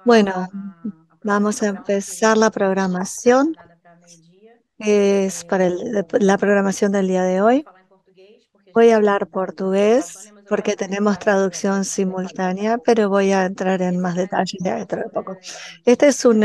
Bueno, a vamos a programação, que a empezar gente la está programación. agendada para meio-dia. Es para la programación del día de Eu vou hoy. falar em português, porque a Voy a gente hablar é da portugués Letônia, mas eu porque quero tenemos começar traducción simultánea, pero voy a entrar en esse más aqui mais um detalle dentro encontro, de poco. né, Este que es un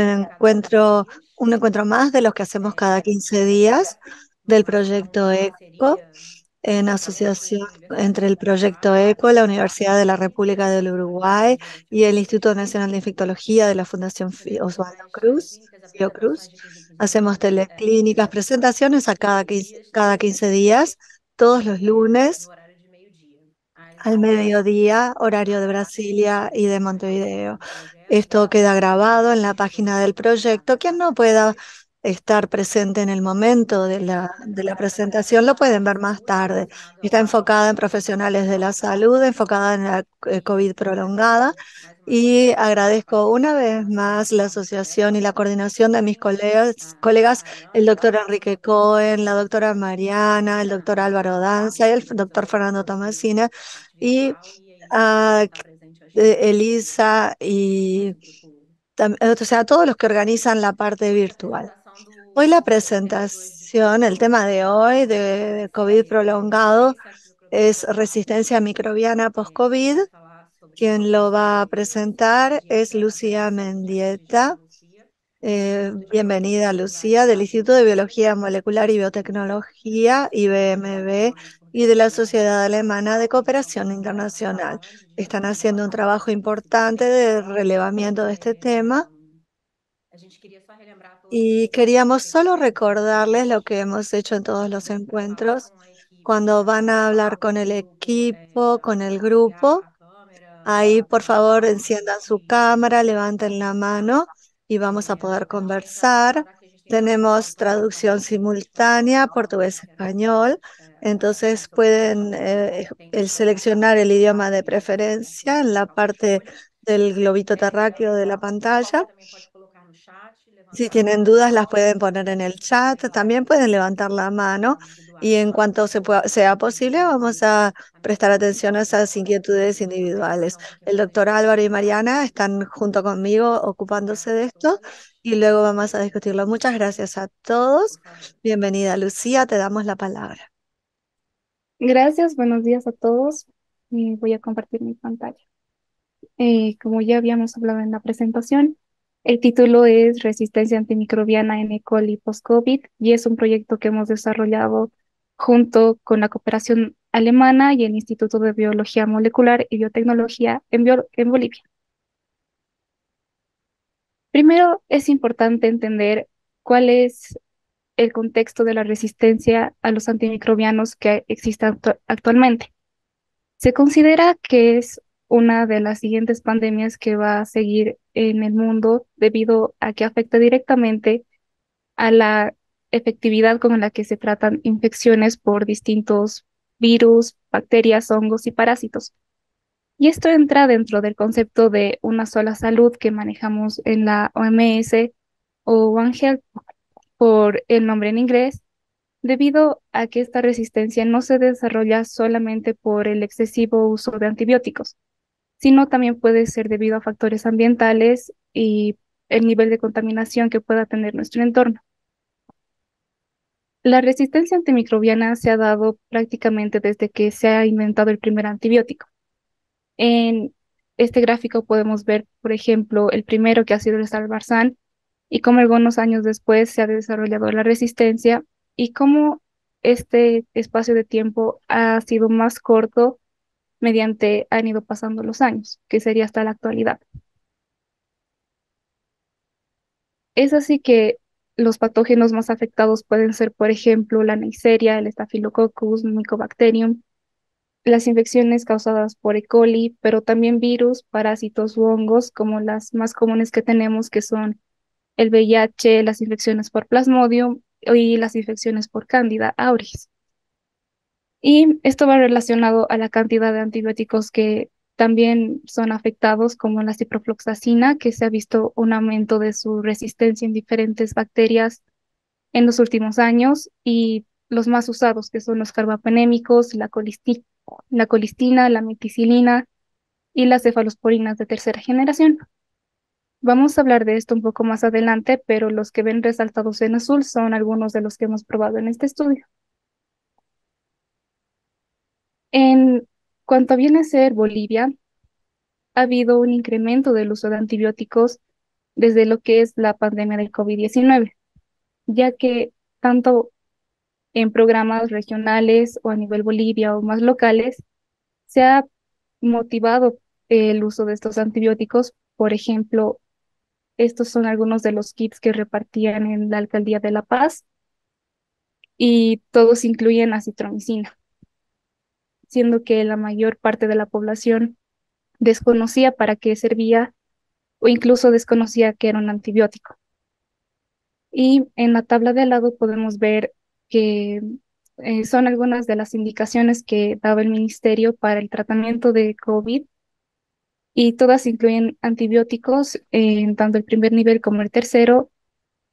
encuentro más de los que hacemos cada é, 15 días del proyecto uma ECO, parceria en entre asociación a Universidade entre el proyecto Federal ECO, la do Universidad de la Acre República e a del Sociedade Uruguay Brasileira de y el Instituto Infectologia. Nacional de Infectología de la Fundación Osvaldo Fazemos Cruz, teleclínicas, Fiocruz. apresentações de 15 Hacemos minutos, teleclínicas, presentaciones a todos cada os 15 dias, cada 15 días, todos los no lunes horário de meio-dia, às al 19 horas, mediodía, horario de lá Brasilia y de na página Montevideo. do projeto, Esto queda no grabado en la site do página del projeto. proyecto. Quien no pueda estar presente en el momento de de la presentación lo pueden ver más tarde. Está enfocada en profesionales de la salud, enfocada en la COVID prolongada. Mais uma Y vez, a agradezco una parceria com vez a más la Associação de asociación y la Infectologia coordinación de mis a colegas, el Mariana, doctor Enrique Cohen, la doctora Mariana, el doctor Álvaro Danza y el doctor Fernando Tomasina parte y virtual, e a Elisa, que a está presente hoje aqui Elisa no y nosso grupo. o sea, todos los que organizan la parte E a virtual. apresentação Hoy la do tema de hoje presentación, el tema de hoy de vai COVID ser prolongado resistência es antimicrobiana. resistencia microbiana Quem post-COVID. vai falar sobre Quien isso lo va a é a presentar es pediatra da Lucía Fundação Prestigiar Mendieta. Lucia, do Instituto de Bienvenida, Biologia Molecular e Lucía, del Instituto de Biotecnologia, Biología Molecular y Biotecnología, IBMB, alemães y de la multidisciplinares Sociedad Alemana de que estão Cooperación fazendo um bom Internacional. trabalho de Están haciendo un trabajo importante resistência. de relevamiento de este tema A gente queria só relembrar a todos y o queríamos que a gente solo fez nos últimos recordarles lo anos que hemos hecho en todos los para falar encuentros. com a equipe, Cuando van a hablar con com el o grupo, equipo, con el ligar grupo, a câmera, ahí por favor apresentar enciendan su e cámara, levanten la mano y vamos a poder a gente tem que conversar. lembrar que a gente tem Tenemos tradução para traducción português, simultánea, espanhol, portugués-español, entonces sobre isso. pueden Tem que colocar seleccionar el idioma de a preferencia en la multiplicação por parte cima. del globito terráqueo de la Qualquer pantalla. também pode colocar no chat, Si levantar a tienen dudas, las mão, pueden poner en el chat, también pueden levantar la mano y en cuanto sea posible, vamos a prestar atención a esas inquietudes individuales. El doctor Álvaro y Mariana están junto conmigo ocupándose Obrigada de a esto todos. y luego vamos a discutirlo. Muchas gracias a Por todos. favor. Bienvenida, Lucía, te damos la palabra. Gracias, buenos días a todos. Voy a compartir mi pantalla. Como ya habíamos hablado en la presentación, el título es Resistencia antimicrobiana en E. coli post-COVID y es un proyecto que hemos desarrollado junto con la cooperación alemana y el Instituto de Biología Molecular y Biotecnología en Bolivia. Primero, es importante entender cuál es el contexto de la resistencia a los antimicrobianos que existe actualmente. Se considera que es una de las siguientes pandemias que va a seguir en el mundo debido a que afecta directamente a la efectividad con la que se tratan infecciones por distintos virus, bacterias, hongos y parásitos. Y esto entra dentro del concepto de una sola salud que manejamos en la OMS o One Health por el nombre en inglés, debido a que esta resistencia no se desarrolla solamente por el excesivo uso de antibióticos, sino también puede ser debido a factores ambientales y el nivel de contaminación que pueda tener nuestro entorno. La resistencia antimicrobiana se ha dado prácticamente desde que se ha inventado el primer antibiótico. En este gráfico podemos ver, por ejemplo, el primero que ha sido el Salvarsan y cómo algunos años después se ha desarrollado la resistencia y cómo este espacio de tiempo ha sido más corto mediante han ido pasando los años, que sería hasta la actualidad. Es así que los patógenos más afectados pueden ser, por ejemplo, la Neisseria, el Staphylococcus, Mycobacterium, las infecciones causadas por E. coli, pero también virus, parásitos u hongos, como las más comunes que tenemos, que son el VIH, las infecciones por Plasmodium y las infecciones por Candida auris. Y esto va relacionado a la cantidad de antibióticos que también son afectados, como la ciprofloxacina, que se ha visto un aumento de su resistencia en diferentes bacterias en los últimos años, y los más usados, que son los carbapenémicos, la colistina, la meticilina y las cefalosporinas de tercera generación. Vamos a hablar de esto un poco más adelante, pero los que ven resaltados en azul son algunos de los que hemos probado en este estudio. En cuanto viene a ser Bolivia, ha habido un incremento del uso de antibióticos desde lo que es la pandemia del COVID-19, ya que tanto en programas regionales o a nivel Bolivia o más locales, se ha motivado el uso de estos antibióticos. Por ejemplo, estos son algunos de los kits que repartían en la Alcaldía de La Paz y todos incluyen acitromicina, siendo que la mayor parte de la población desconocía para qué servía o incluso desconocía que era un antibiótico. Y en la tabla de al lado podemos ver que son algunas de las indicaciones que daba el ministerio para el tratamiento de COVID y todas incluyen antibióticos en tanto el primer nivel como el tercero.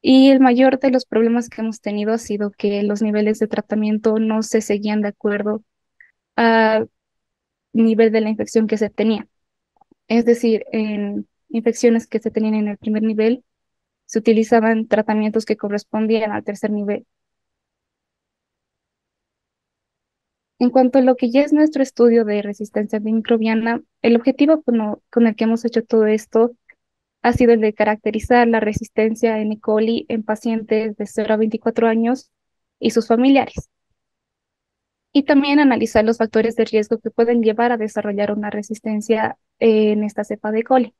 Y el mayor de los problemas que hemos tenido ha sido que los niveles de tratamiento no se seguían de acuerdo al nivel de la infección que se tenía. Es decir, en infecciones que se tenían en el primer nivel, se utilizaban tratamientos que correspondían al tercer nivel. En cuanto a lo que ya es nuestro estudio de resistencia antimicrobiana, el objetivo con el que hemos hecho todo esto ha sido el de caracterizar la resistencia en E. coli en pacientes de 0 a 24 años y sus familiares, y también analizar los factores de riesgo que pueden llevar a desarrollar una resistencia en esta cepa de E. coli.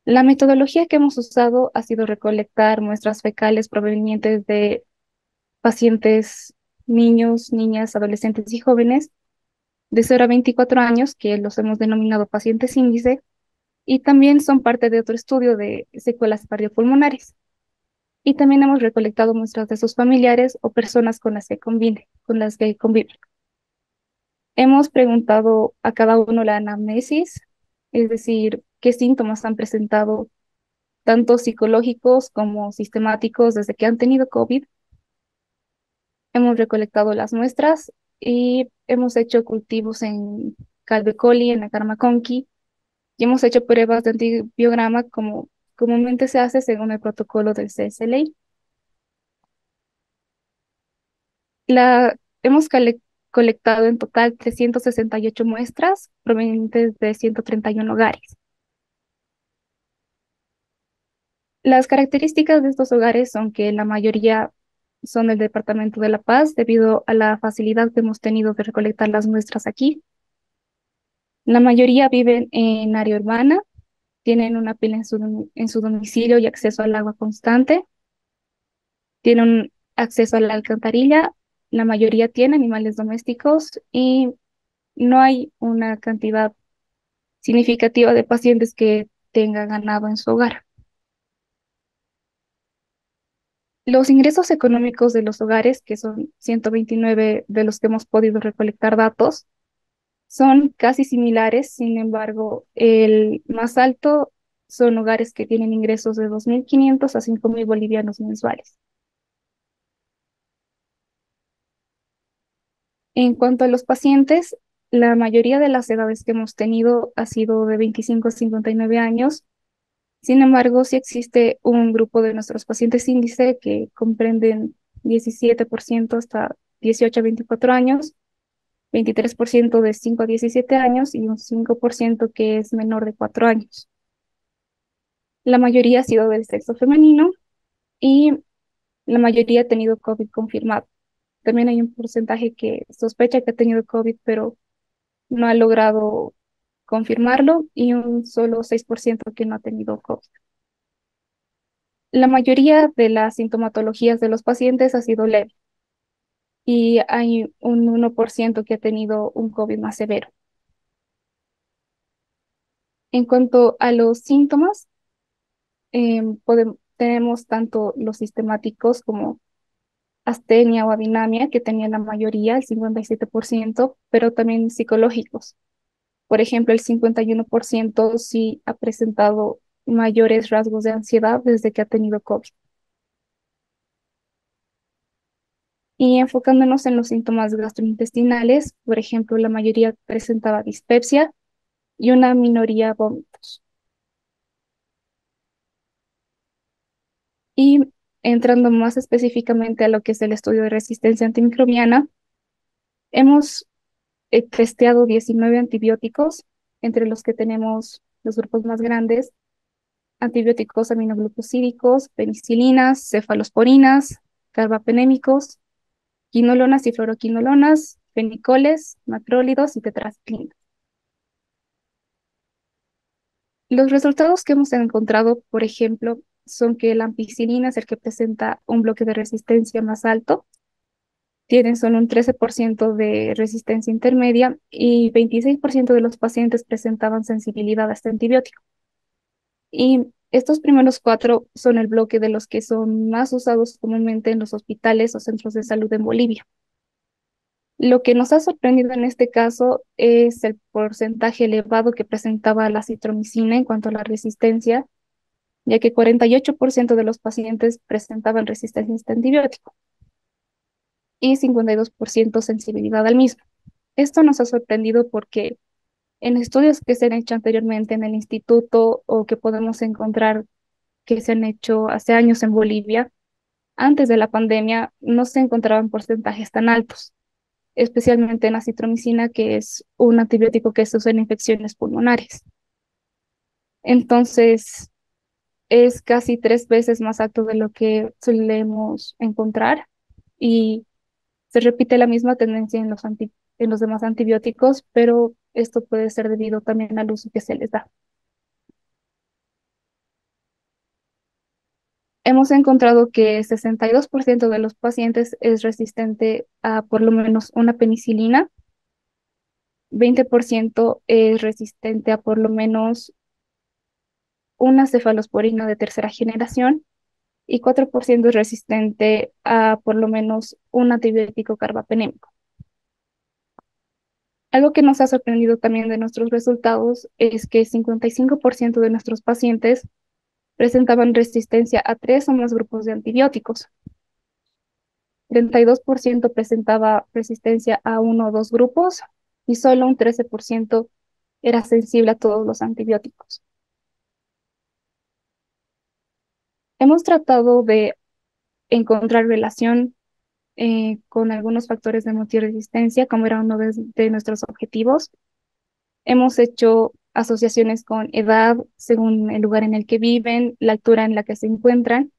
La metodología que hemos usado ha sido recolectar muestras fecales provenientes de pacientes, niños, niñas, adolescentes y jóvenes de 0 a 24 años, que los hemos denominado pacientes índice, y también son parte de otro estudio de secuelas cardiopulmonares. Y también hemos recolectado muestras de sus familiares o personas con las que conviven. Hemos preguntado a cada uno la anamnesis, es decir, qué síntomas han presentado, tanto psicológicos como sistemáticos, desde que han tenido COVID. Hemos recolectado las muestras y hemos hecho cultivos en Calve coli, en la Conqui, y hemos hecho pruebas de antibiograma como comúnmente se hace según el protocolo del CSLA. Hemos colectado en total 368 muestras provenientes de 131 hogares. Las características de estos hogares son que la mayoría son del Departamento de La Paz, debido a la facilidad que hemos tenido de recolectar las muestras aquí. La mayoría viven en área urbana, tienen una pila en su domicilio y acceso al agua constante, tienen acceso a la alcantarilla, la mayoría tiene animales domésticos y no hay una cantidad significativa de pacientes que tenga ganado en su hogar. Los ingresos económicos de los hogares, que son 129 de los que hemos podido recolectar datos, son casi similares. Sin embargo, el más alto son hogares que tienen ingresos de 2.500 a 5.000 bolivianos mensuales. En cuanto a los pacientes, la mayoría de las edades que hemos tenido ha sido de 25 a 59 años. Sin embargo, sí existe un grupo de nuestros pacientes índice que comprenden 17% hasta 18 a 24 años, 23% de 5 a 17 años y un 5% que es menor de 4 años. La mayoría ha sido del sexo femenino y la mayoría ha tenido COVID confirmado. También hay un porcentaje que sospecha que ha tenido COVID, pero no ha logrado confirmarlo, y un solo 6% que no ha tenido COVID. La mayoría de las sintomatologías de los pacientes ha sido leve y hay un 1% que ha tenido un COVID más severo. En cuanto a los síntomas, tenemos tanto los sistemáticos como astenia o adinamia, que tenía la mayoría, el 57%, pero también psicológicos. Por ejemplo, el 51% sí ha presentado mayores rasgos de ansiedad desde que ha tenido COVID. Y enfocándonos en los síntomas gastrointestinales, por ejemplo, la mayoría presentaba dispepsia y una minoría vómitos. Y entrando más específicamente a lo que es el estudio de resistencia antimicrobiana, hemos testeado 19 antibióticos, entre los que tenemos los grupos más grandes: antibióticos aminoglucosídicos, penicilinas, cefalosporinas, carbapenémicos, quinolonas y fluoroquinolonas, fenicoles, macrólidos y tetraciclinas. Los resultados que hemos encontrado, por ejemplo, son que la ampicilina es el que presenta un bloque de resistencia más alto. Tienen solo un 13% de resistencia intermedia y 26% de los pacientes presentaban sensibilidad a este antibiótico. Y estos primeros cuatro son el bloque de los que son más usados comúnmente en los hospitales o centros de salud en Bolivia. Lo que nos ha sorprendido en este caso es el porcentaje elevado que presentaba la citromicina en cuanto a la resistencia, ya que 48% de los pacientes presentaban resistencia a este antibiótico y 52% sensibilidad al mismo. Esto nos ha sorprendido porque en estudios que se han hecho anteriormente en el instituto o que podemos encontrar que se han hecho hace años en Bolivia, antes de la pandemia, no se encontraban porcentajes tan altos, especialmente en la citromicina, que es un antibiótico que se usa en infecciones pulmonares. Entonces, es casi 3 veces más alto de lo que solemos encontrar y se repite la misma tendencia en en los demás antibióticos, pero esto puede ser debido también al uso que se les da. Hemos encontrado que 62% de los pacientes es resistente a por lo menos una penicilina, 20% es resistente a por lo menos una cefalosporina de tercera generación y 4% es resistente a por lo menos un antibiótico carbapenémico. Algo que nos ha sorprendido también de nuestros resultados es que 55% de nuestros pacientes presentaban resistencia a 3 o más grupos de antibióticos. 32% presentaba resistencia a 1 o 2 grupos y solo un 13% era sensible a todos los antibióticos. Hemos tratado de encontrar relación con algunos factores de multiresistencia, como era uno de nuestros objetivos. Hemos hecho asociaciones con edad, según el lugar en el que viven, la altura en la que se encuentran,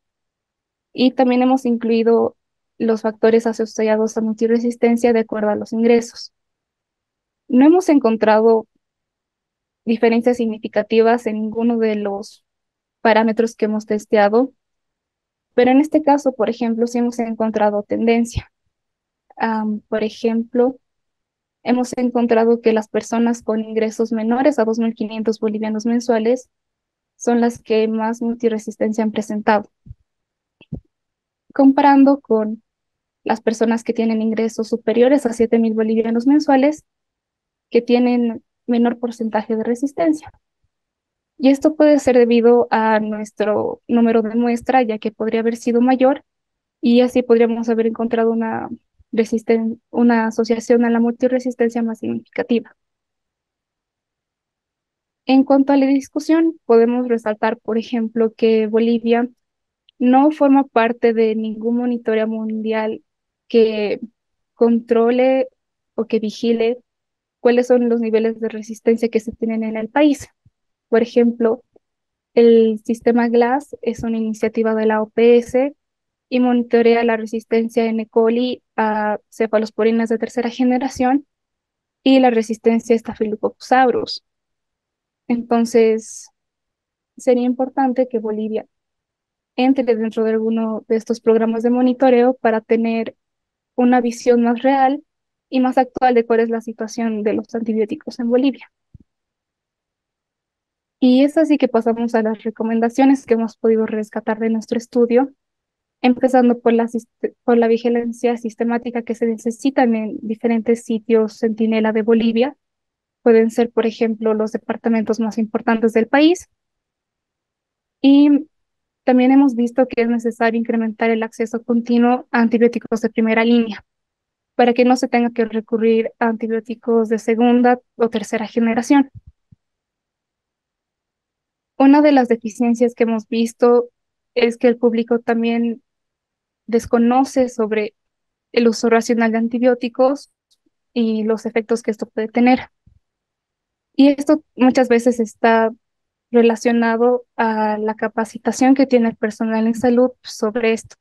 y también hemos incluido los factores asociados a multiresistencia de acuerdo a los ingresos. No hemos encontrado diferencias significativas en ninguno de los parámetros que hemos testeado, pero en este caso, por ejemplo, sí hemos encontrado tendencia. Por ejemplo, hemos encontrado que las personas con ingresos menores a 2.500 bolivianos mensuales son las que más multiresistencia han presentado, comparando con las personas que tienen ingresos superiores a 7.000 bolivianos mensuales, que tienen menor porcentaje de resistencia. Y esto puede ser debido a nuestro número de muestra, ya que podría haber sido mayor, y así podríamos haber encontrado una asociación a la multiresistencia más significativa. En cuanto a la discusión, podemos resaltar, por ejemplo, que Bolivia no forma parte de ningún monitoreo mundial que controle o que vigile cuáles son los niveles de resistencia que se tienen en el país. Por ejemplo, el sistema GLASS es una iniciativa de la OPS y monitorea la resistencia en E. coli a cefalosporinas de tercera generación y la resistencia a Staphylococcus aureus. Entonces, sería importante que Bolivia entre dentro de alguno de estos programas de monitoreo para tener una visión más real y más actual de cuál es la situación de los antibióticos en Bolivia. Y es así que pasamos a las recomendaciones que hemos podido rescatar de nuestro estudio, empezando por la vigilancia sistemática que se necesita en diferentes sitios centinela de Bolivia. Pueden ser, por ejemplo, los departamentos más importantes del país. Y también hemos visto que es necesario incrementar el acceso continuo a antibióticos de primera línea, para que no se tenga que recurrir a antibióticos de segunda o tercera generación. Una de las deficiencias que hemos visto es que el público también desconoce sobre el uso racional de antibióticos y los efectos que esto puede tener. Y esto muchas veces está relacionado a la capacitación que tiene el personal en salud sobre esto.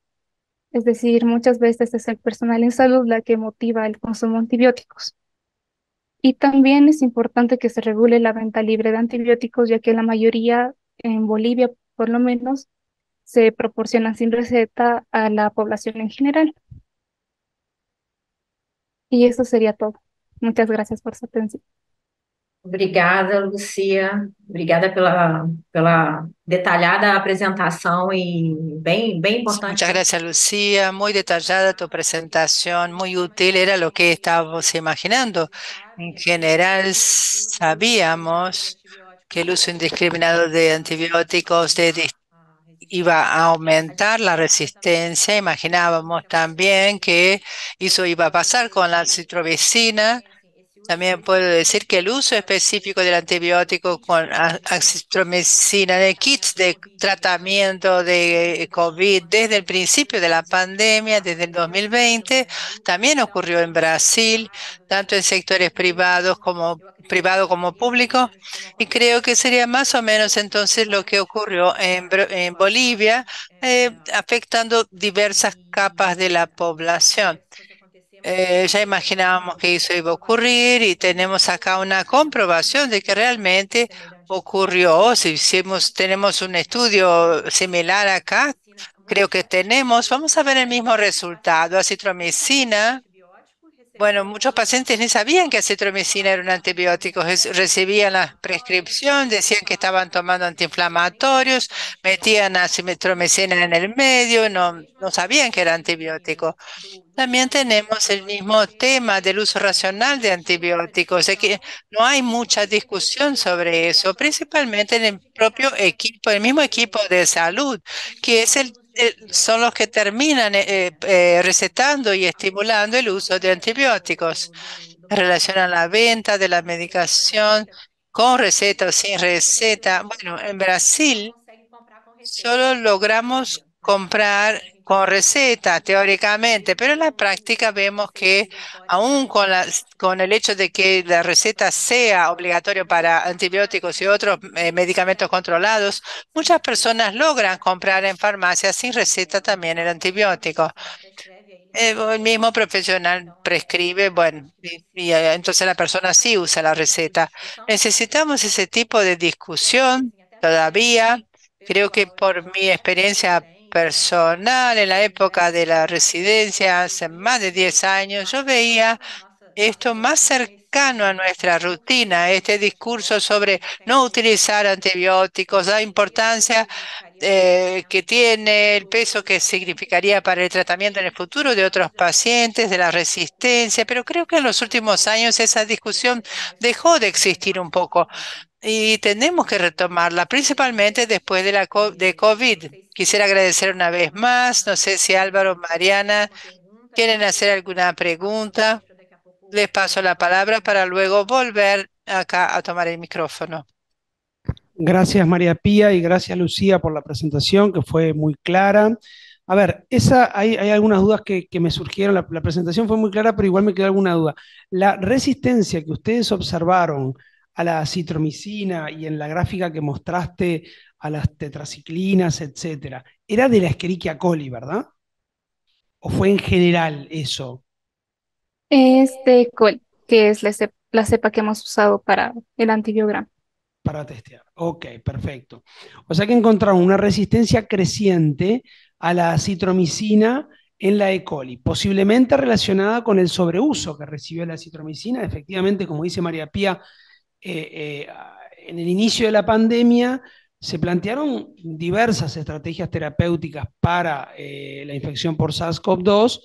Es decir, muchas veces es el personal en salud la que motiva el consumo de antibióticos. Y también es importante que se regule la venta libre de antibióticos, ya que la mayoría, en Bolivia por lo menos, se proporcionan sin receta a la población en general. Y eso sería todo. Muchas gracias por su atención. Obrigada, Lucia. Obrigada pela detalhada apresentação e bem importante. Muchas gracias, Lucía. Muy detallada tu presentación, muy útil. Era lo que estábamos imaginando. En general, sabíamos que el uso indiscriminado de antibióticos iba a aumentar la resistencia. Imaginábamos también que eso iba a pasar con la citromicina. También puedo decir que el uso específico del antibiótico con acitromicina de kits de tratamiento de COVID desde el principio de la pandemia, desde el 2020, también ocurrió en Brasil, tanto en sectores privado como público, y creo que sería más o menos entonces lo que ocurrió en Bolivia, afectando diversas capas de la población. Ya imaginábamos que eso iba a ocurrir y tenemos acá una comprobación de que realmente ocurrió. Si tenemos un estudio similar acá, creo que vamos a ver el mismo resultado. Acitromicina, bueno, muchos pacientes ni sabían que acitromicina era un antibiótico. Recibían la prescripción, decían que estaban tomando antiinflamatorios, metían acitromicina en el medio, no sabían que era antibiótico. También tenemos el mismo tema del uso racional de antibióticos, de que no hay mucha discusión sobre eso, principalmente en el propio equipo, el mismo equipo de salud, que es son los que terminan recetando y estimulando el uso de antibióticos en relación a la venta de la medicación con receta o sin receta. Bueno, en Brasil solo logramos comprar con receta, teóricamente, pero en la práctica vemos que aún con el hecho de que la receta sea obligatoria para antibióticos y otros medicamentos controlados, muchas personas logran comprar en farmacias sin receta también el antibiótico. El mismo profesional prescribe, bueno, entonces la persona sí usa la receta. Necesitamos ese tipo de discusión todavía. Creo que por mi experiencia personal en la época de la residencia, hace más de 10 años, yo veía esto más cercano a nuestra rutina, este discurso sobre no utilizar antibióticos, la importancia que tiene, el peso que significaría para el tratamiento en el futuro de otros pacientes, de la resistencia, pero creo que en los últimos años esa discusión dejó de existir un poco y tenemos que retomarla, principalmente después de COVID. Quisiera agradecer una vez más, no sé si Álvaro o Mariana quieren hacer alguna pregunta. Les paso la palabra para luego volver acá a tomar el micrófono. Gracias María Pía y gracias Lucía por la presentación que fue muy clara. A ver, hay algunas dudas que me surgieron. La presentación fue muy clara, pero igual me quedó alguna duda. La resistencia que ustedes observaron a la citromicina y en la gráfica que mostraste a las tetraciclinas, etcétera, era de la Escherichia coli, ¿verdad? ¿O fue en general eso? Este col, que es la cepa que hemos usado para el antibiograma. Para testear. Ok, perfecto. O sea que encontraron una resistencia creciente a la acitromicina en la E. coli, posiblemente relacionada con el sobreuso que recibió la acitromicina. Efectivamente, como dice María Pía, eh, eh, en el inicio de la pandemia se plantearon diversas estrategias terapéuticas para la infección por SARS-CoV-2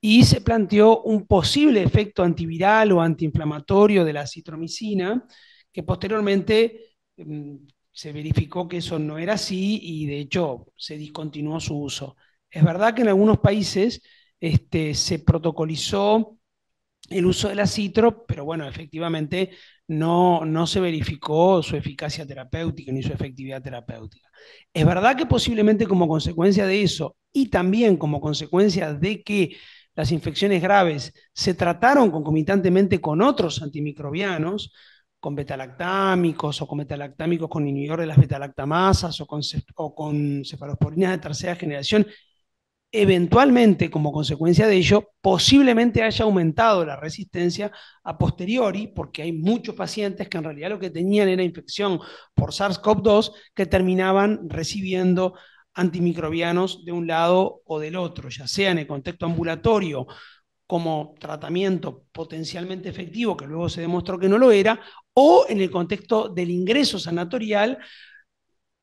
y se planteó un posible efecto antiviral o antiinflamatorio de la acitromicina que posteriormente se verificó que eso no era así y de hecho se discontinuó su uso. Es verdad que en algunos países se protocolizó el uso de la citro, pero bueno, efectivamente no se verificó su eficacia terapéutica ni su efectividad terapéutica. Es verdad que posiblemente como consecuencia de eso y también como consecuencia de que las infecciones graves se trataron concomitantemente con otros antimicrobianos, con betalactámicos o con betalactámicos con inhibidores de las betalactamasas o con cefalosporinas de tercera generación, eventualmente, como consecuencia de ello, posiblemente haya aumentado la resistencia a posteriori, porque hay muchos pacientes que en realidad lo que tenían era infección por SARS-CoV-2 que terminaban recibiendo antimicrobianos de un lado o del otro, ya sea en el contexto ambulatorio como tratamiento potencialmente efectivo, que luego se demostró que no lo era, o en el contexto del ingreso sanatorial,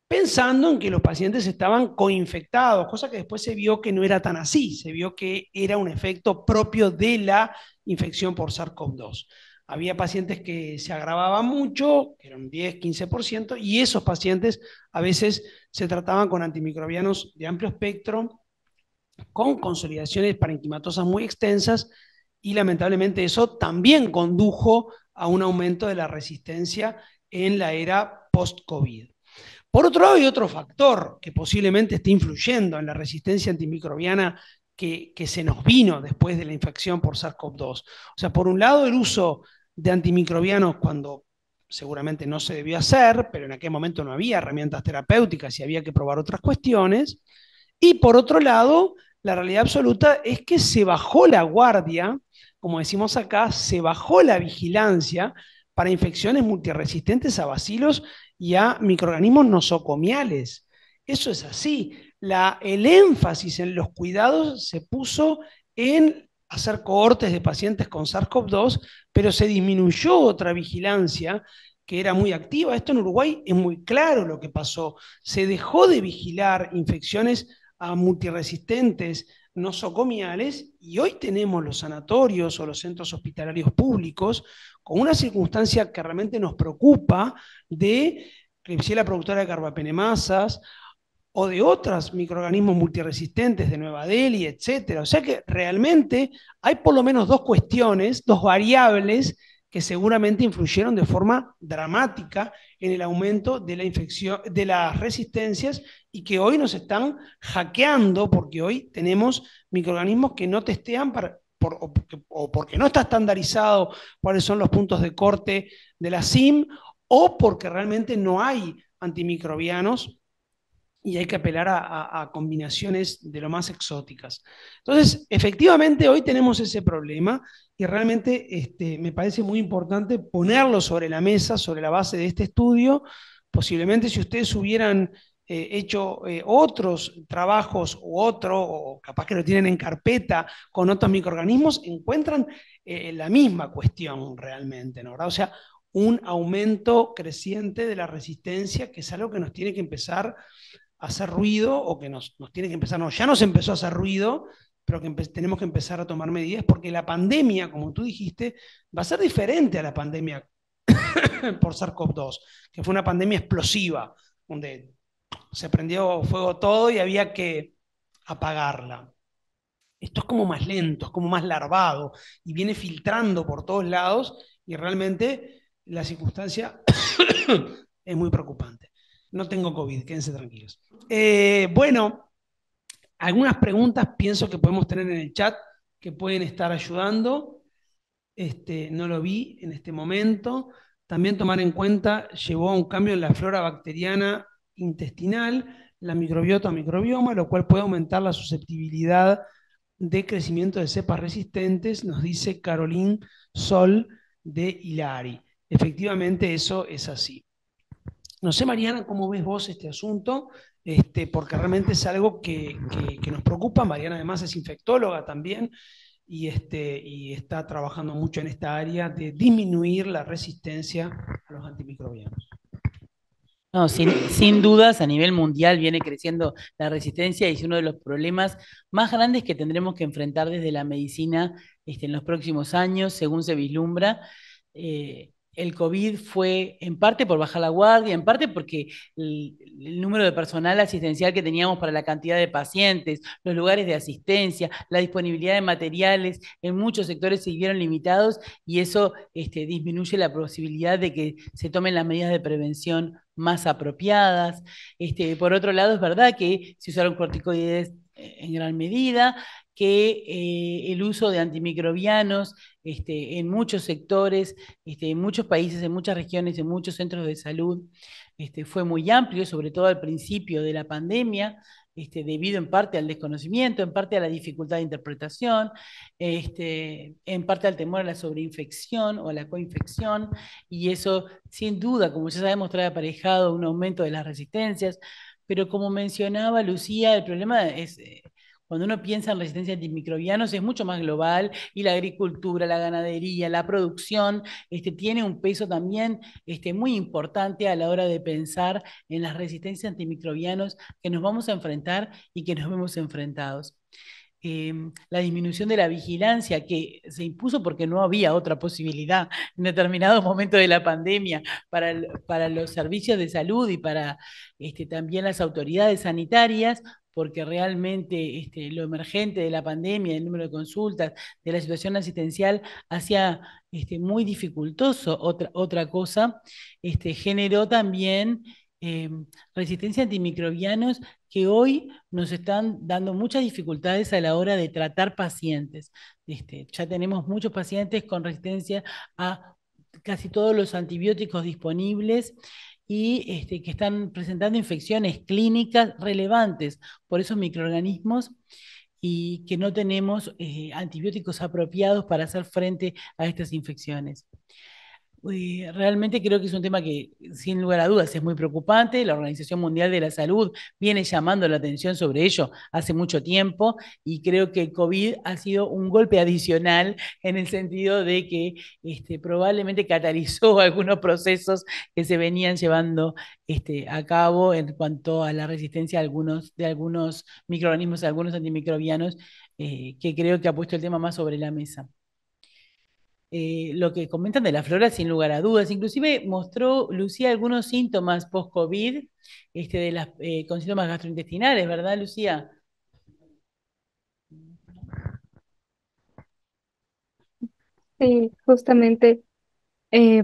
pensando en que los pacientes estaban coinfectados, cosa que después se vio que no era tan así, se vio que era un efecto propio de la infección por SARS-CoV-2. Había pacientes que se agravaban mucho, que eran 10-15%, y esos pacientes a veces se trataban con antimicrobianos de amplio espectro, con consolidaciones parenquimatosas muy extensas, y lamentablemente eso también condujo a un aumento de la resistencia en la era post-COVID. Por otro lado, hay otro factor que posiblemente esté influyendo en la resistencia antimicrobiana que se nos vino después de la infección por SARS-CoV-2. O sea, por un lado, el uso de antimicrobianos cuando seguramente no se debió hacer, pero en aquel momento no había herramientas terapéuticas y había que probar otras cuestiones. Y por otro lado, la realidad absoluta es que se bajó la guardia, como decimos acá, se bajó la vigilancia para infecciones multiresistentes a bacilos y a microorganismos nosocomiales. Eso es así. El énfasis en los cuidados se puso en hacer cohortes de pacientes con SARS-CoV-2, pero se disminuyó otra vigilancia que era muy activa. Esto en Uruguay es muy claro lo que pasó. Se dejó de vigilar infecciones a multiresistentes nosocomiales y hoy tenemos los sanatorios o los centros hospitalarios públicos con una circunstancia que realmente nos preocupa de Klebsiella productora de carbapenemasas o de otros microorganismos multiresistentes de Nueva Delhi, etcétera. O sea que realmente hay por lo menos dos cuestiones, dos variables que seguramente influyeron de forma dramática en el aumento de la infección, de las resistencias y que hoy nos están hackeando porque hoy tenemos microorganismos que no testean o porque no está estandarizado cuáles son los puntos de corte de la SIM o porque realmente no hay antimicrobianos y hay que apelar a combinaciones de lo más exóticas. Entonces, efectivamente, hoy tenemos ese problema y realmente me parece muy importante ponerlo sobre la mesa, sobre la base de este estudio. Posiblemente si ustedes hubieran hecho otros trabajos o capaz que lo tienen en carpeta con otros microorganismos, encuentran la misma cuestión realmente, ¿no? O sea, un aumento creciente de la resistencia, que es algo que nos tiene que empezar a hacer ruido o que nos tiene que empezar, no, ya nos empezó a hacer ruido, pero que tenemos que empezar a tomar medidas porque la pandemia, como tú dijiste, va a ser diferente a la pandemia por SARS-CoV-2, que fue una pandemia explosiva, donde se prendió fuego todo y había que apagarla. Esto es como más lento, es como más larvado y viene filtrando por todos lados y realmente la circunstancia es muy preocupante. No tengo COVID, quédense tranquilos. Bueno, algunas preguntas pienso que podemos tener en el chat que pueden estar ayudando. No lo vi en este momento. También tomar en cuenta, llevó a un cambio en la flora bacteriana intestinal, la microbiota o microbioma, lo cual puede aumentar la susceptibilidad de crecimiento de cepas resistentes, nos dice Caroline Sol de Hilari. Efectivamente, eso es así. No sé, Mariana, cómo ves vos este asunto, porque realmente es algo que nos preocupa. Mariana además es infectóloga también y está trabajando mucho en esta área de disminuir la resistencia a los antimicrobianos. No, sin dudas, a nivel mundial viene creciendo la resistencia y es uno de los problemas más grandes que tendremos que enfrentar desde la medicina en los próximos años, según se vislumbra. el COVID fue en parte por bajar la guardia, en parte porque el número de personal asistencial que teníamos para la cantidad de pacientes, los lugares de asistencia, la disponibilidad de materiales en muchos sectores se vieron limitados y eso disminuye la posibilidad de que se tomen las medidas de prevención más apropiadas. Por otro lado, es verdad que se usaron corticoides en gran medida, que el uso de antimicrobianos en muchos sectores, en muchos países, en muchas regiones, en muchos centros de salud, fue muy amplio, sobre todo al principio de la pandemia, debido en parte al desconocimiento, en parte a la dificultad de interpretación, en parte al temor a la sobreinfección o a la coinfección, y eso sin duda, como ya sabemos, trae aparejado un aumento de las resistencias, pero como mencionaba Lucía, el problema es cuando uno piensa en resistencia a antimicrobianos es mucho más global y la agricultura, la ganadería, la producción tiene un peso también muy importante a la hora de pensar en las resistencias a antimicrobianos que nos vamos a enfrentar y que nos vemos enfrentados. La disminución de la vigilancia que se impuso porque no había otra posibilidad en determinados momentos de la pandemia para los servicios de salud y para también las autoridades sanitarias, porque realmente lo emergente de la pandemia, el número de consultas, de la situación asistencial, hacía muy dificultoso otra cosa, generó también eh, resistencia a antimicrobianos que hoy nos están dando muchas dificultades a la hora de tratar pacientes. Ya tenemos muchos pacientes con resistencia a casi todos los antibióticos disponibles y que están presentando infecciones clínicas relevantes por esos microorganismos y que no tenemos antibióticos apropiados para hacer frente a estas infecciones. Realmente creo que es un tema que, sin lugar a dudas, es muy preocupante. La Organización Mundial de la Salud viene llamando la atención sobre ello hace mucho tiempo y creo que el COVID ha sido un golpe adicional en el sentido de que probablemente catalizó algunos procesos que se venían llevando a cabo en cuanto a la resistencia de algunos microorganismos, a algunos antimicrobianos, que creo que ha puesto el tema más sobre la mesa. Lo que comentan de la flora, sin lugar a dudas. Inclusive mostró Lucía algunos síntomas post-COVID con síntomas gastrointestinales, ¿verdad, Lucía? Sí, justamente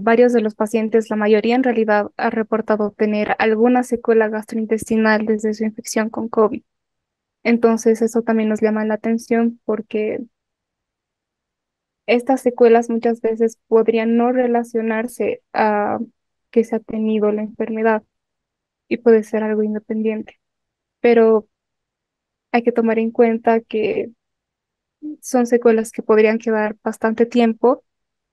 varios de los pacientes, la mayoría en realidad, ha reportado tener alguna secuela gastrointestinal desde su infección con COVID. Entonces, eso también nos llama la atención porque estas secuelas muchas veces podrían no relacionarse a que se ha tenido la enfermedad y puede ser algo independiente. Pero hay que tomar en cuenta que son secuelas que podrían quedar bastante tiempo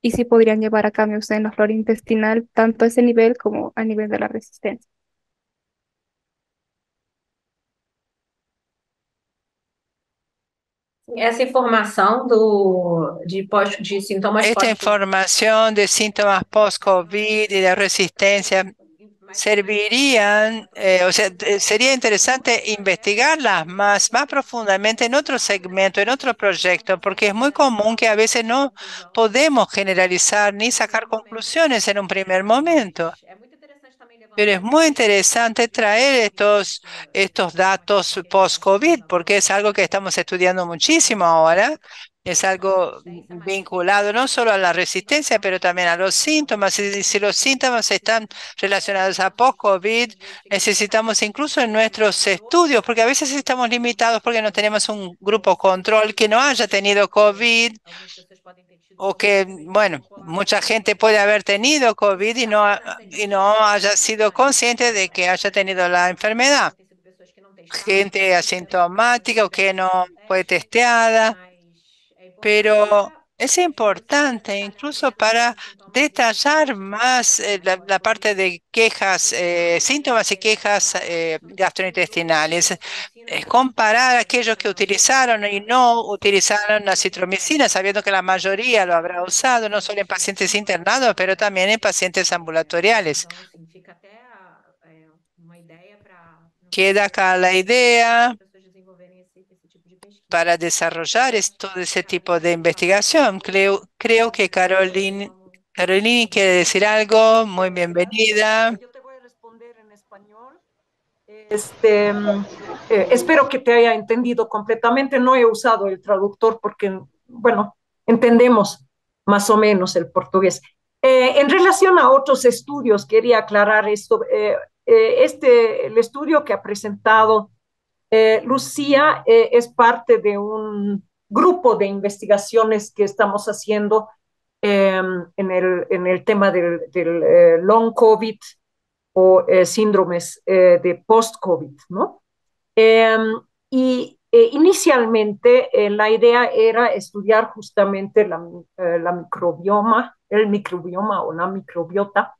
y sí podrían llevar a cambios en la flora intestinal, tanto a ese nivel como a nivel de la resistencia. Essa informação de sintomas Esta pós-Covid información de síntomas post-COVID y de resistencia servirían, o sea, sería interesante investigarlas más profundamente en otro segmento, en otro proyecto, porque es muy común que a veces no podemos generalizar ni sacar conclusiones en un primer momento. Pero es muy interesante traer estos datos post-COVID, porque es algo que estamos estudiando muchísimo ahora. Es algo vinculado no solo a la resistencia, pero también a los síntomas. Y si los síntomas están relacionados a post-COVID, necesitamos incluso en nuestros estudios, porque a veces estamos limitados porque no tenemos un grupo control que no haya tenido COVID o que, bueno, mucha gente puede haber tenido COVID y no haya sido consciente de que haya tenido la enfermedad. Gente asintomática o que no fue testeada, pero es importante incluso para detallar más la parte de quejas, síntomas y quejas gastrointestinales, comparar aquellos que utilizaron y no utilizaron la citromicina, sabiendo que la mayoría lo habrá usado, no solo en pacientes internados, pero también en pacientes ambulatoriales. Queda acá la idea para desarrollar todo ese tipo de investigación. Creo que Caroline Carolini quiere decir algo, muy bienvenida. Yo te voy a responder en español. Espero que te haya entendido completamente. No he usado el traductor porque, bueno, entendemos más o menos el portugués. En relación a otros estudios, quería aclarar esto. El estudio que ha presentado Lucía es parte de un grupo de investigaciones que estamos haciendo en el tema del long COVID o síndromes de post-COVID, ¿no? Eh, Inicialmente la idea era estudiar justamente la microbioma, el microbioma o la microbiota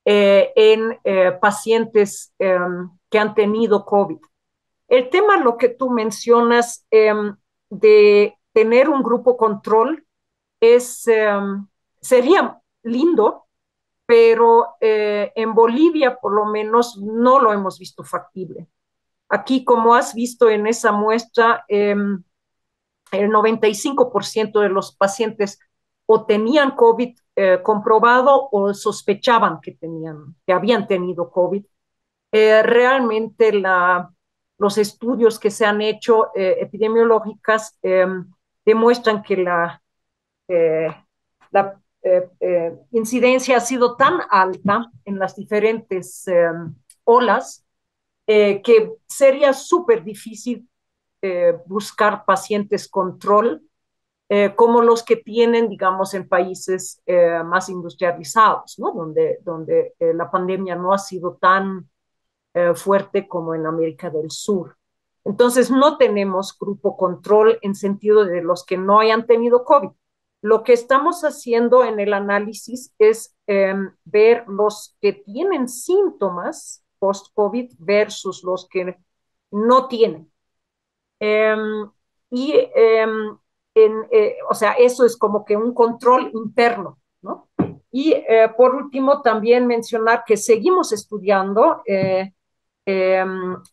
en pacientes que han tenido COVID. El tema, lo que tú mencionas de tener un grupo control, es, sería lindo, pero en Bolivia por lo menos no lo hemos visto factible. Aquí, como has visto en esa muestra, el 95% de los pacientes o tenían COVID comprobado o sospechaban que habían tenido COVID. Realmente los estudios que se han hecho epidemiológicas demuestran que la incidencia ha sido tan alta en las diferentes olas que sería súper difícil buscar pacientes control como los que tienen, digamos, en países más industrializados, ¿no? Donde la pandemia no ha sido tan fuerte como en América del Sur. Entonces, no tenemos grupo control en sentido de los que no hayan tenido COVID. Lo que estamos haciendo en el análisis es ver los que tienen síntomas post-COVID versus los que no tienen. Eh, o sea, eso es como que un control interno, ¿no? Y por último, también mencionar que seguimos estudiando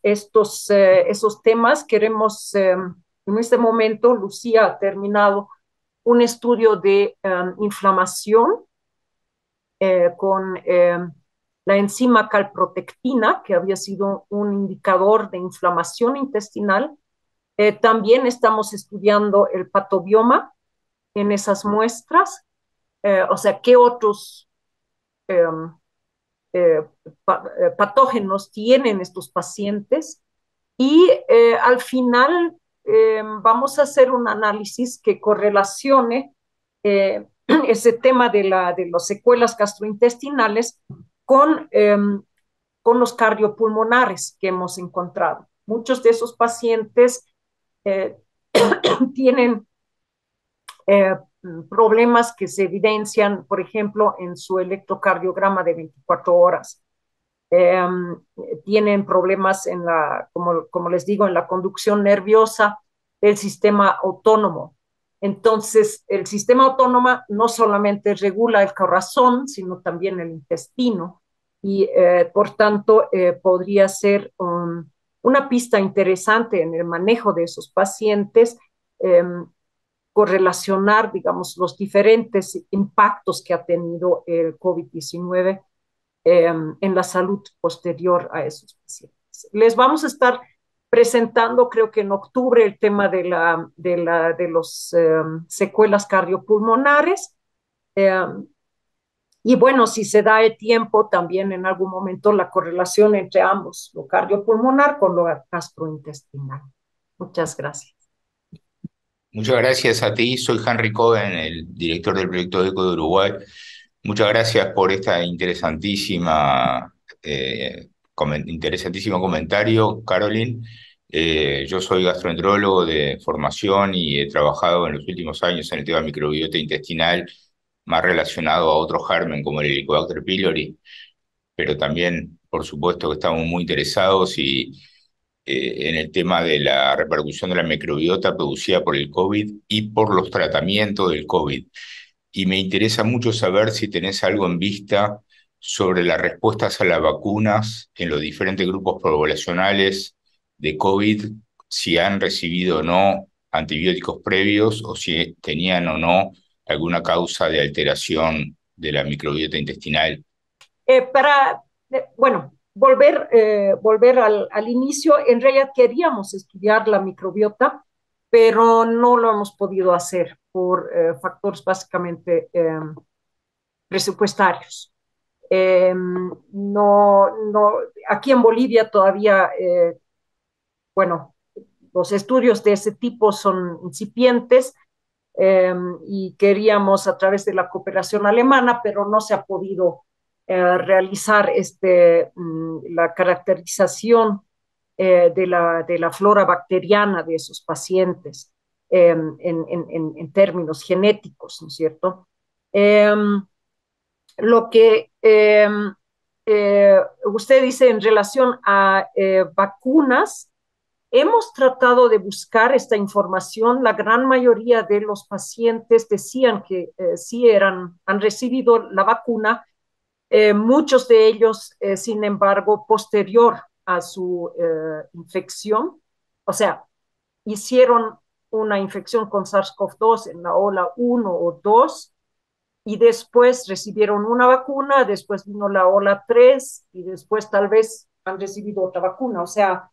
esos temas. Queremos, en este momento, Lucía ha terminado un estudio de inflamación con la enzima calprotectina, que había sido un indicador de inflamación intestinal. También estamos estudiando el patobioma en esas muestras, o sea, qué otros eh, patógenos tienen estos pacientes. Y al final vamos a hacer un análisis que correlacione ese tema de las secuelas gastrointestinales con los cardiopulmonares que hemos encontrado. Muchos de esos pacientes eh, tienen eh, problemas que se evidencian, por ejemplo, en su electrocardiograma de 24 horas. Eh, Tienen problemas como les digo, en la conducción nerviosa del sistema autónomo. Entonces, el sistema autónomo no solamente regula el corazón, sino también el intestino. Y por tanto, podría ser una pista interesante en el manejo de esos pacientes, correlacionar, digamos, los diferentes impactos que ha tenido el COVID-19 en la salud posterior a esos pacientes. Les vamos a estar presentando, creo que en octubre, el tema de los secuelas cardiopulmonares. Y bueno, si se da el tiempo, también en algún momento la correlación entre ambos, lo cardiopulmonar con lo gastrointestinal. Muchas gracias. Muchas gracias a ti. Soy Henry Cohen, el director del proyecto ECO de Uruguay. Muchas gracias por esta interesantísimo comentario, Caroline. Yo soy gastroenterólogo de formación y he trabajado en los últimos años en el tema de microbiota intestinal, más relacionado a otro germen como el Helicobacter pylori, pero también, por supuesto, que estamos muy interesados en el tema de la repercusión de la microbiota producida por el COVID y por los tratamientos del COVID. Y me interesa mucho saber si tenés algo en vista sobre las respuestas a las vacunas en los diferentes grupos poblacionales de COVID, si han recibido o no antibióticos previos o si tenían o no alguna causa de alteración de la microbiota intestinal? Bueno, volver al inicio, en realidad queríamos estudiar la microbiota, pero no lo hemos podido hacer por factores básicamente presupuestarios. No, aquí en Bolivia todavía, bueno, los estudios de ese tipo son incipientes, y queríamos a través de la cooperación alemana, pero no se ha podido realizar la caracterización de la flora bacteriana de esos pacientes en términos genéticos, ¿no es cierto? Lo que usted dice en relación a vacunas, hemos tratado de buscar esta información. La gran mayoría de los pacientes decían que sí han recibido la vacuna, muchos de ellos, sin embargo, posterior a su infección, o sea, hicieron una infección con SARS-CoV-2 en la ola 1 o 2 y después recibieron una vacuna, después vino la ola 3 y después tal vez han recibido otra vacuna. O sea,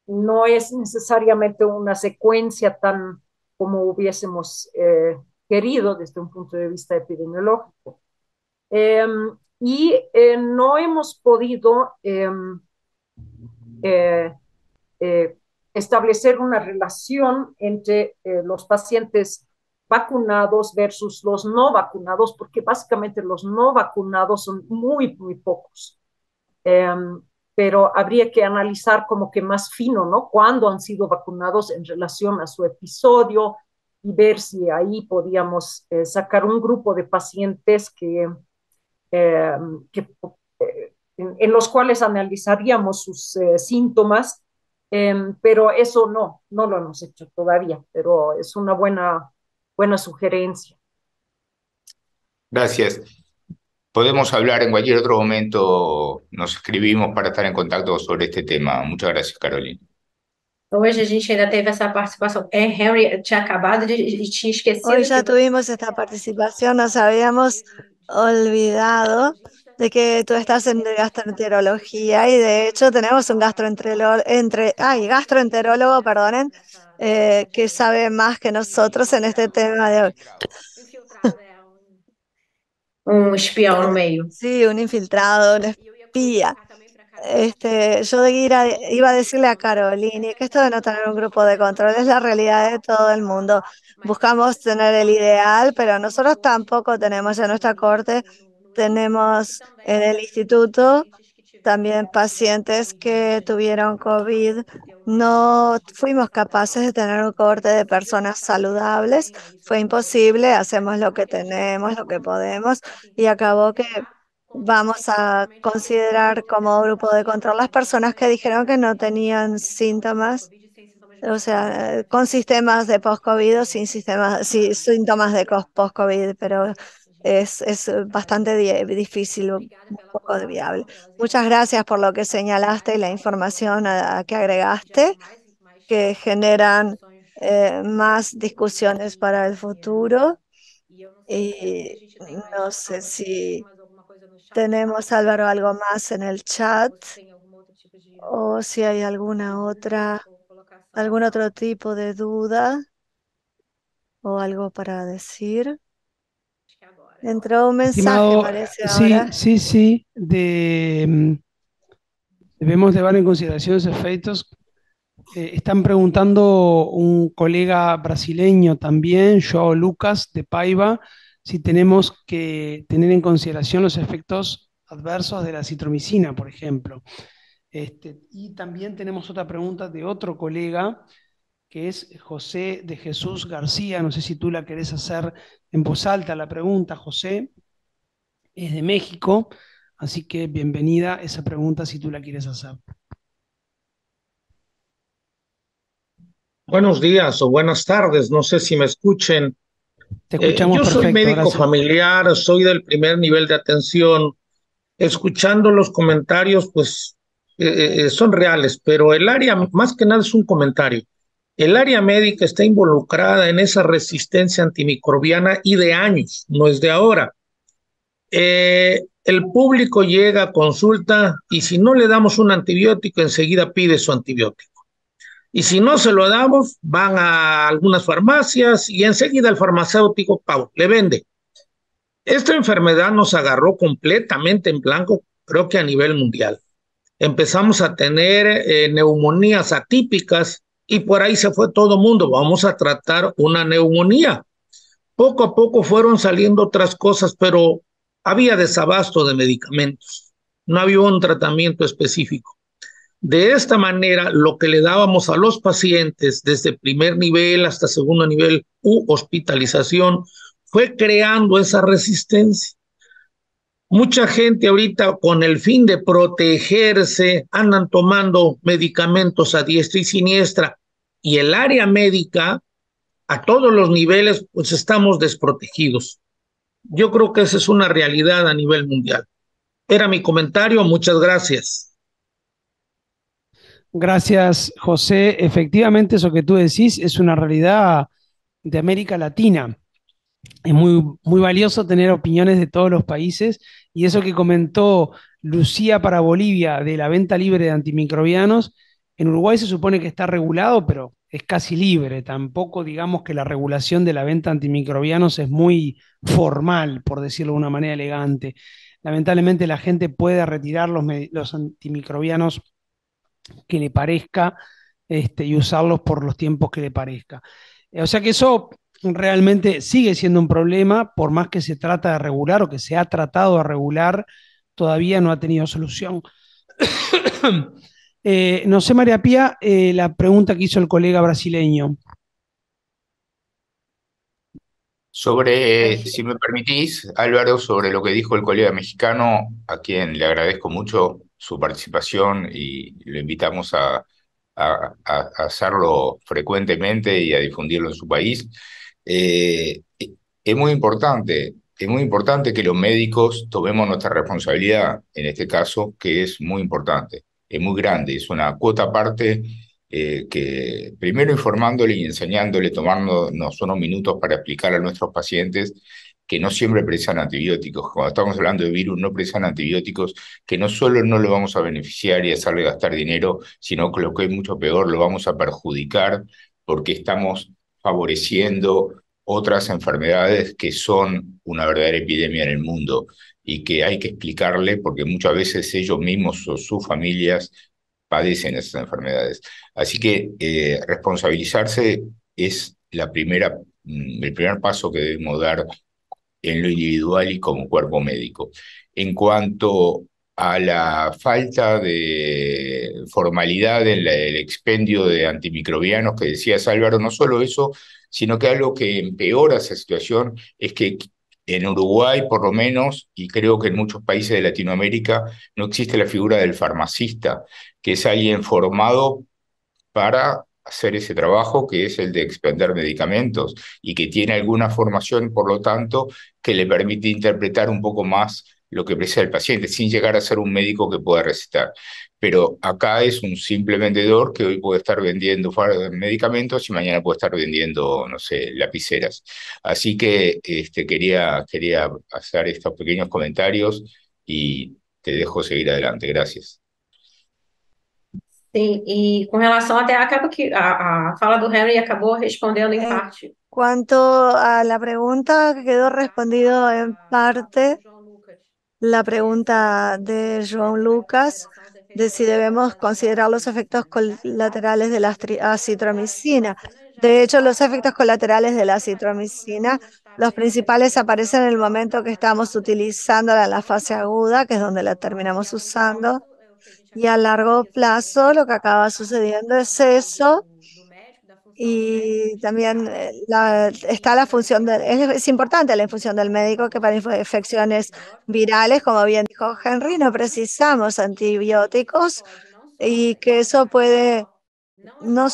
no es necesariamente una secuencia tan como hubiésemos querido desde un punto de vista epidemiológico. Eh, no hemos podido establecer una relación entre los pacientes vacunados versus los no vacunados, porque básicamente los no vacunados son muy, muy pocos. Pero habría que analizar como que más fino, ¿no? Cuándo han sido vacunados en relación a su episodio y ver si ahí podíamos sacar un grupo de pacientes eh, que en los cuales analizaríamos sus síntomas, pero eso no lo hemos hecho todavía, pero es una buena sugerencia. Gracias. Podemos hablar en cualquier otro momento, nos escribimos para estar en contacto sobre este tema. Muchas gracias, Carolina. Hoje a gente ainda teve essa participação. Henry tinha acabado e tinha esquecido Hoy ya que tuvimos esta participación, nos habíamos olvidado de que tú estás en gastroenterología y de hecho tenemos un gastroenterólogo, perdonen, que sabe más que nosotros en este tema de hoy. espião no meio. Sí, un infiltrado, un espía. Yo iba a decirle a Carolina que esto de no tener un grupo de control es la realidad de todo el mundo. Buscamos tener el ideal, pero nosotros tampoco tenemos en nuestra corte, tenemos en el instituto también pacientes que tuvieron COVID. No fuimos capaces de tener un corte de personas saludables. Fue imposible, hacemos lo que tenemos, lo que podemos, y acabó que vamos a considerar como grupo de control las personas que dijeron que no tenían síntomas, o sea, con sistemas de post-COVID o sin síntomas de post-COVID, pero es bastante difícil, un poco viable. Muchas gracias por lo que señalaste y la información que agregaste, que generan más discusiones para el futuro. Y no sé si tenemos, Álvaro, algo más en el chat o si hay algún otro tipo de duda o algo para decir. Entró un mensaje, Estimado, parece ahora. sí. Debemos llevar en consideración esos efectos. Están preguntando un colega brasileño también, Joao Lucas, de Paiva, si tenemos que tener en consideración los efectos adversos de la citromicina, por ejemplo. Y también tenemos otra pregunta de otro colega, que es José de Jesús García. No sé si tú la querés hacer en voz alta la pregunta, José. Es de México, así que bienvenida esa pregunta si tú la quieres hacer. Buenos días o buenas tardes, no sé si me escuchen. Te escuchamos Yo soy perfecto, médico gracias. familiar, soy del primer nivel de atención. Escuchando los comentarios, pues son reales, pero el área, más que nada es un comentario. El área médica está involucrada en esa resistencia antimicrobiana y de años, no es de ahora. El público llega a consulta y si no le damos un antibiótico, enseguida pide su antibiótico. Y si no se lo damos, van a algunas farmacias y enseguida el farmacéutico le vende. Esta enfermedad nos agarró completamente en blanco, creo que a nivel mundial. Empezamos a tener neumonías atípicas y por ahí se fue todo el mundo. Vamos a tratar una neumonía. Poco a poco fueron saliendo otras cosas, pero había desabasto de medicamentos. No había un tratamiento específico. De esta manera, lo que le dábamos a los pacientes desde primer nivel hasta segundo nivel u hospitalización fue creando esa resistencia. Mucha gente ahorita con el fin de protegerse andan tomando medicamentos a diestra y siniestra y el área médica a todos los niveles pues estamos desprotegidos. Yo creo que esa es una realidad a nivel mundial. Era mi comentario, muchas gracias. Gracias, José. Efectivamente, eso que tú decís es una realidad de América Latina. Es muy valioso tener opiniones de todos los países y eso que comentó Lucía para Bolivia de la venta libre de antimicrobianos, en Uruguay se supone que está regulado, pero es casi libre. Tampoco digamos que la regulación de la venta de antimicrobianos es muy formal, por decirlo de una manera elegante. Lamentablemente la gente puede retirar los antimicrobianos que le parezca y usarlos por los tiempos que le parezca. O sea que eso realmente sigue siendo un problema, por más que se trata de regular o que se ha tratado de regular, todavía no ha tenido solución. No sé, María Pía, la pregunta que hizo el colega brasileño. Sobre, si me permitís, Álvaro, sobre lo que dijo el colega mexicano, a quien le agradezco mucho su participación y lo invitamos a hacerlo frecuentemente y a difundirlo en su país. Es muy importante que los médicos tomemos nuestra responsabilidad en este caso, que es muy importante, es muy grande, es una cuota aparte que primero informándole y enseñándole, tomándonos unos minutos para explicar a nuestros pacientes que no siempre precisan antibióticos. Cuando estamos hablando de virus, no precisan antibióticos, que no solo no lo vamos a beneficiar y hacerle gastar dinero, sino que lo que es mucho peor, lo vamos a perjudicar porque estamos favoreciendo otras enfermedades que son una verdadera epidemia en el mundo y que hay que explicarle porque muchas veces ellos mismos o sus familias padecen esas enfermedades. Así que responsabilizarse es el primer paso que debemos dar en lo individual y como cuerpo médico. En cuanto a la falta de formalidad en el expendio de antimicrobianos que decías, Álvaro, no solo eso, sino que algo que empeora esa situación es que en Uruguay, por lo menos, y creo que en muchos países de Latinoamérica, no existe la figura del farmacista, que es alguien formado para hacer ese trabajo que es el de expender medicamentos y que tiene alguna formación, por lo tanto, que le permite interpretar un poco más lo que precisa el paciente, sin llegar a ser un médico que pueda recetar. Pero acá es un simple vendedor que hoy puede estar vendiendo medicamentos y mañana puede estar vendiendo, no sé, lapiceras. Así que quería hacer estos pequeños comentarios y te dejo seguir adelante. Gracias. Sim, e com relação até, acaba que a fala do Henry acabou respondendo em parte. Cuanto a la pregunta, quedó respondido en parte la pregunta de João Lucas de si debemos considerar los efectos colaterales de la acitromicina. De hecho, los efectos colaterales de la acitromicina, los principales aparecen en el momento que estamos utilizándola en la fase aguda, que es donde la terminamos usando, y a largo plazo lo que acaba sucediendo es eso. Y también está la función es importante la función del médico que para infecciones virales, como bien dijo Henry, no precisamos antibióticos y que eso puede no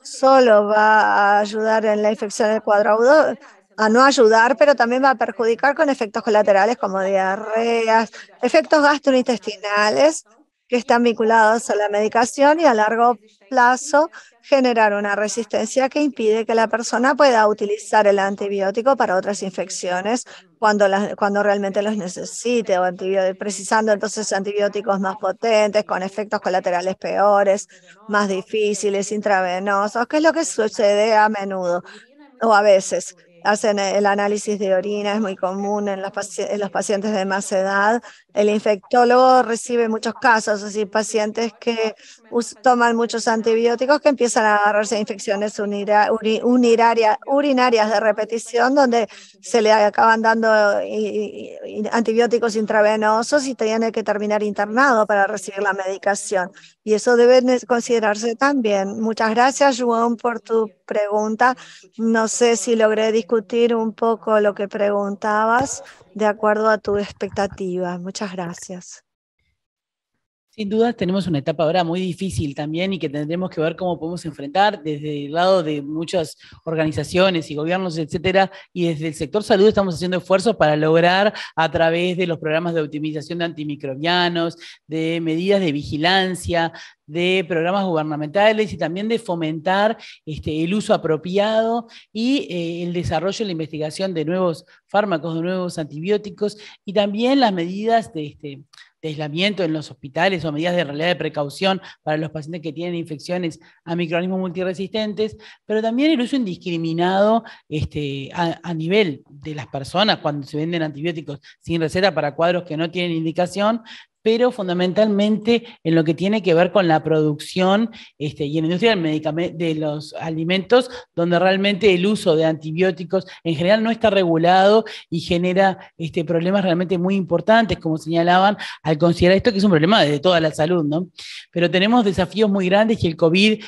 solo va a ayudar en la infección del cuadro agudo, a no ayudar, pero también va a perjudicar con efectos colaterales como diarreas, efectos gastrointestinales que están vinculados a la medicación y a largo plazo generar una resistencia que impide que la persona pueda utilizar el antibiótico para otras infecciones cuando realmente los necesite, o precisando entonces antibióticos más potentes, con efectos colaterales peores, más difíciles, intravenosos, que es lo que sucede a menudo o a veces. Hacen el análisis de orina, es muy común en los pacientes de más edad. El infectólogo recibe muchos casos, así pacientes que toman muchos antibióticos que empiezan a agarrarse infecciones urinarias de repetición, donde se le acaban dando antibióticos intravenosos y tiene que terminar internado para recibir la medicación. Y eso debe considerarse también. Muchas gracias, Juan, por tu pregunta. No sé si logré discutir un poco lo que preguntabas de acuerdo a tu expectativa. Muchas gracias. Sin duda tenemos una etapa ahora muy difícil también y que tendremos que ver cómo podemos enfrentar desde el lado de muchas organizaciones y gobiernos, etcétera, y desde el sector salud estamos haciendo esfuerzos para lograr a través de los programas de optimización de antimicrobianos, de medidas de vigilancia, de programas gubernamentales y también de fomentar el uso apropiado y el desarrollo y la investigación de nuevos fármacos, de nuevos antibióticos y también las medidas de aislamiento en los hospitales o medidas de realidad de precaución para los pacientes que tienen infecciones a microorganismos multiresistentes, pero también el uso indiscriminado a nivel de las personas cuando se venden antibióticos sin receta para cuadros que no tienen indicación, pero fundamentalmente en lo que tiene que ver con la producción y en la industria de los alimentos, donde realmente el uso de antibióticos en general no está regulado y genera problemas realmente muy importantes, como señalaban, al considerar esto que es un problema de toda la salud, ¿no? Pero tenemos desafíos muy grandes y el COVID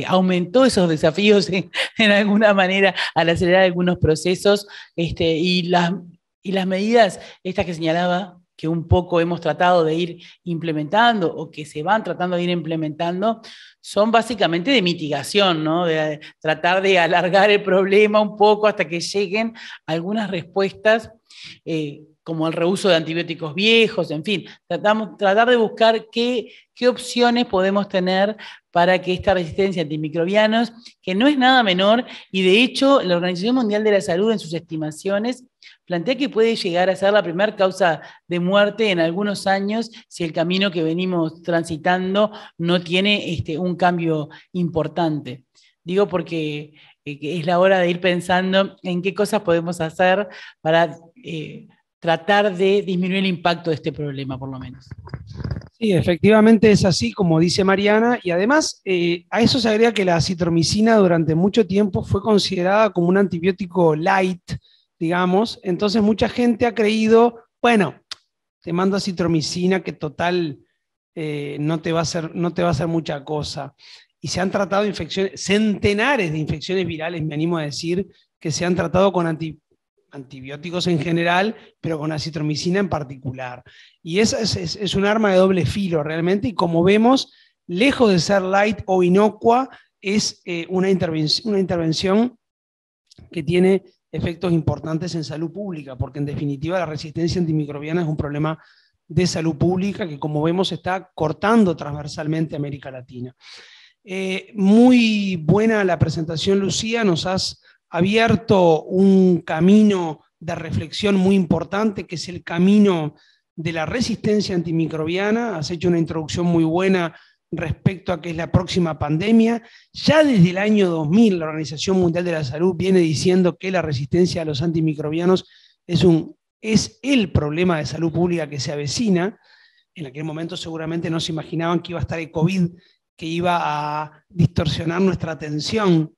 aumentó esos desafíos en alguna manera al acelerar algunos procesos y las medidas estas que señalaba, que un poco hemos tratado de ir implementando o que se van tratando de ir implementando, son básicamente de mitigación, ¿no? De tratar de alargar el problema un poco hasta que lleguen algunas respuestas, como el reuso de antibióticos viejos, en fin, tratar de buscar qué opciones podemos tener para que esta resistencia a antimicrobianos, que no es nada menor, y de hecho la Organización Mundial de la Salud en sus estimaciones plantea que puede llegar a ser la primera causa de muerte en algunos años si el camino que venimos transitando no tiene un cambio importante. Digo porque es la hora de ir pensando en qué cosas podemos hacer para tratar de disminuir el impacto de este problema, por lo menos. Sí, efectivamente es así, como dice Mariana, y además a eso se agrega que la acitromicina durante mucho tiempo fue considerada como un antibiótico light, digamos, entonces mucha gente ha creído, bueno, te mando acitromicina que total no te va a hacer mucha cosa. Y se han tratado centenares de infecciones virales, me animo a decir, que se han tratado con antibióticos en general, pero con acitromicina en particular. Y esa es un arma de doble filo realmente, y como vemos, lejos de ser light o inocua, es una intervención que tiene efectos importantes en salud pública, porque en definitiva la resistencia antimicrobiana es un problema de salud pública que, como vemos, está cortando transversalmente a América Latina. Muy buena la presentación, Lucía, nos has abierto un camino de reflexión muy importante, que es el camino de la resistencia antimicrobiana. Has hecho una introducción muy buena respecto a qué es la próxima pandemia. Ya desde el año 2000 la Organización Mundial de la Salud viene diciendo que la resistencia a los antimicrobianos es el problema de salud pública que se avecina. En aquel momento seguramente no se imaginaban que iba a estar el COVID, que iba a distorsionar nuestra atención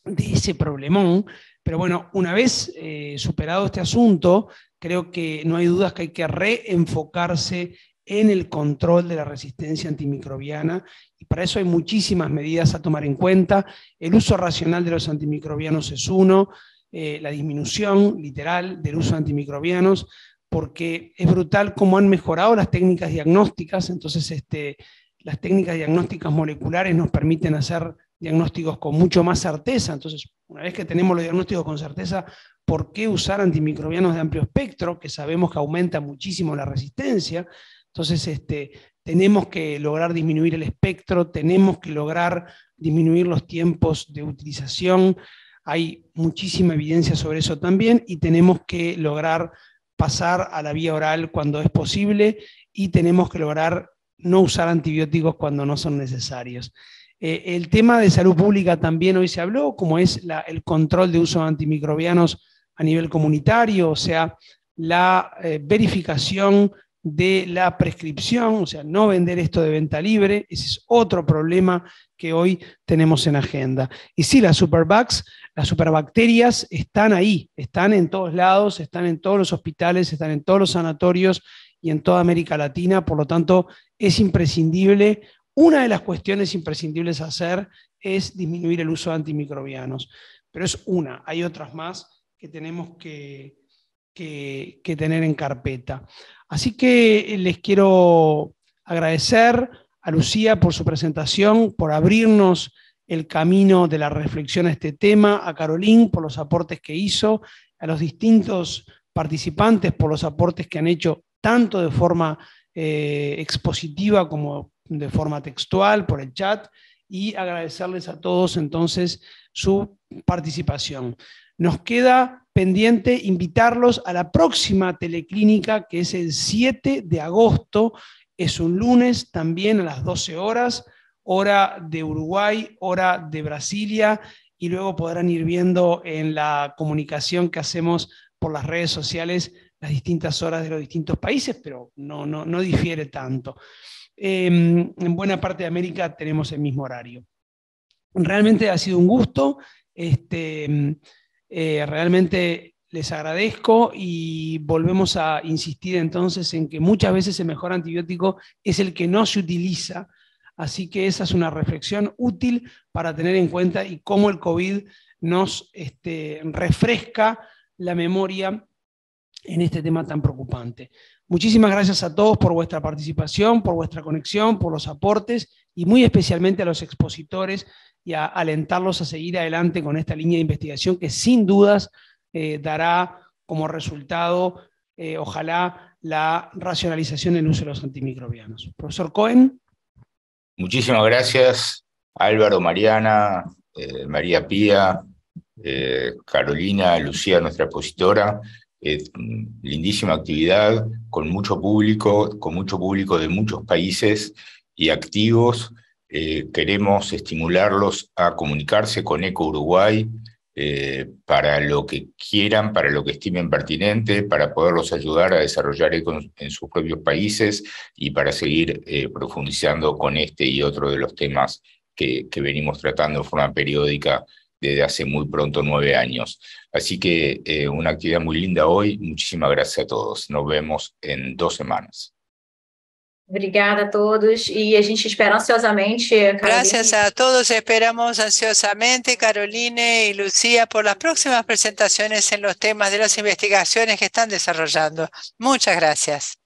de ese problemón, pero bueno, una vez superado este asunto, creo que no hay dudas que hay que reenfocarse en el control de la resistencia antimicrobiana, y para eso hay muchísimas medidas a tomar en cuenta. El uso racional de los antimicrobianos es uno, la disminución literal del uso de antimicrobianos, porque es brutal cómo han mejorado las técnicas diagnósticas. Entonces las técnicas diagnósticas moleculares nos permiten hacer diagnósticos con mucho más certeza. Entonces, una vez que tenemos los diagnósticos con certeza, ¿por qué usar antimicrobianos de amplio espectro, que sabemos que aumenta muchísimo la resistencia? Entonces, tenemos que lograr disminuir el espectro, tenemos que lograr disminuir los tiempos de utilización. Hay muchísima evidencia sobre eso también y tenemos que lograr pasar a la vía oral cuando es posible y tenemos que lograr no usar antibióticos cuando no son necesarios. El tema de salud pública también hoy se habló, como es el control de uso de antimicrobianos a nivel comunitario, o sea, la verificación de la prescripción, o sea, no vender esto de venta libre. Ese es otro problema que hoy tenemos en agenda. Y sí, las superbugs, las superbacterias están ahí, están en todos lados, están en todos los hospitales, están en todos los sanatorios y en toda América Latina, por lo tanto, es imprescindible. Una de las cuestiones imprescindibles a hacer es disminuir el uso de antimicrobianos, pero es una, hay otras más que tenemos que tener en carpeta. Así que les quiero agradecer a Lucía por su presentación, por abrirnos el camino de la reflexión a este tema, a Carolín por los aportes que hizo, a los distintos participantes por los aportes que han hecho tanto de forma expositiva como de forma textual, por el chat, y agradecerles a todos entonces su participación. Nos queda pendiente invitarlos a la próxima teleclínica, que es el 7 de agosto, es un lunes también a las 12 horas, hora de Uruguay, hora de Brasilia, y luego podrán ir viendo en la comunicación que hacemos por las redes sociales las distintas horas de los distintos países, pero no difiere tanto. En buena parte de América tenemos el mismo horario. Realmente ha sido un gusto. Realmente les agradezco y volvemos a insistir entonces en que muchas veces el mejor antibiótico es el que no se utiliza, así que esa es una reflexión útil para tener en cuenta y cómo el COVID nos refresca la memoria en este tema tan preocupante. Muchísimas gracias a todos por vuestra participación, por vuestra conexión, por los aportes y muy especialmente a los expositores y a alentarlos a seguir adelante con esta línea de investigación que sin dudas dará como resultado, ojalá, la racionalización del uso de los antimicrobianos. Profesor Cohen. Muchísimas gracias, Álvaro, Mariana, María Pía, Carolina, Lucía, nuestra expositora. Lindísima actividad, con mucho público de muchos países y activos. Queremos estimularlos a comunicarse con ECO Uruguay para lo que quieran, para lo que estimen pertinente, para poderlos ayudar a desarrollar ECO en sus propios países y para seguir profundizando con este y otro de los temas que venimos tratando de forma periódica desde hace muy pronto 9 años. Así que una actividad muy linda hoy. Muchísimas gracias a todos. Nos vemos en 2 semanas. Obrigada a todos y a gente espera ansiosamente. Gracias a todos, esperamos ansiosamente, Caroline y Lucía, por las próximas presentaciones en los temas de las investigaciones que están desarrollando. Muchas gracias.